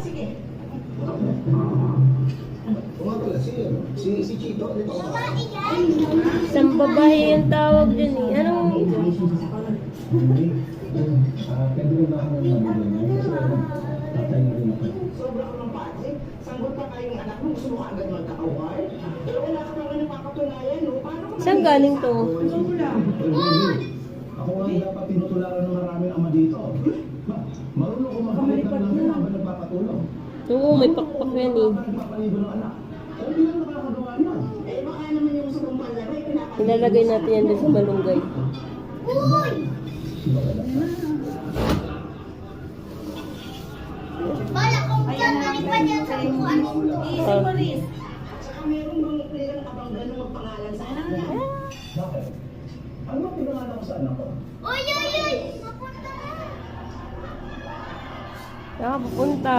sige. Si Chito, dito ka. Isang babae yung tawag dun eh. Anong... Pwede rin ba ako mag-ibig? Kasi tatay na rin ako. Sobra ka ng patsik. Sanggot pa kayong anak mo. Gusto mo agad magkakawal. Pero wala ka naman napapatunayan, no? Paano ka Saan galing to? Ako nga dapat tinutularan ng maraming ama dito. Marunong ko magbalik ng lang habang nagpapatulong. Oo, may pakpak yan eh. Nagpapaliban ng anak. Hindi lang nakakagawa yan. Eh, baka naman yung gusto kong palaro, eh, pinapalitan. Ilalagay natin yan doon sa malunggay. Wala kong gagawin pa dyan sa buwan. Easy, Maris. Saka meron bang abang ganun magpangalan sa anak niya? Bakit? Ano ba pinangalan ko sa anak ko? Uy, uy, uy! Mapunta na! Saka pupunta.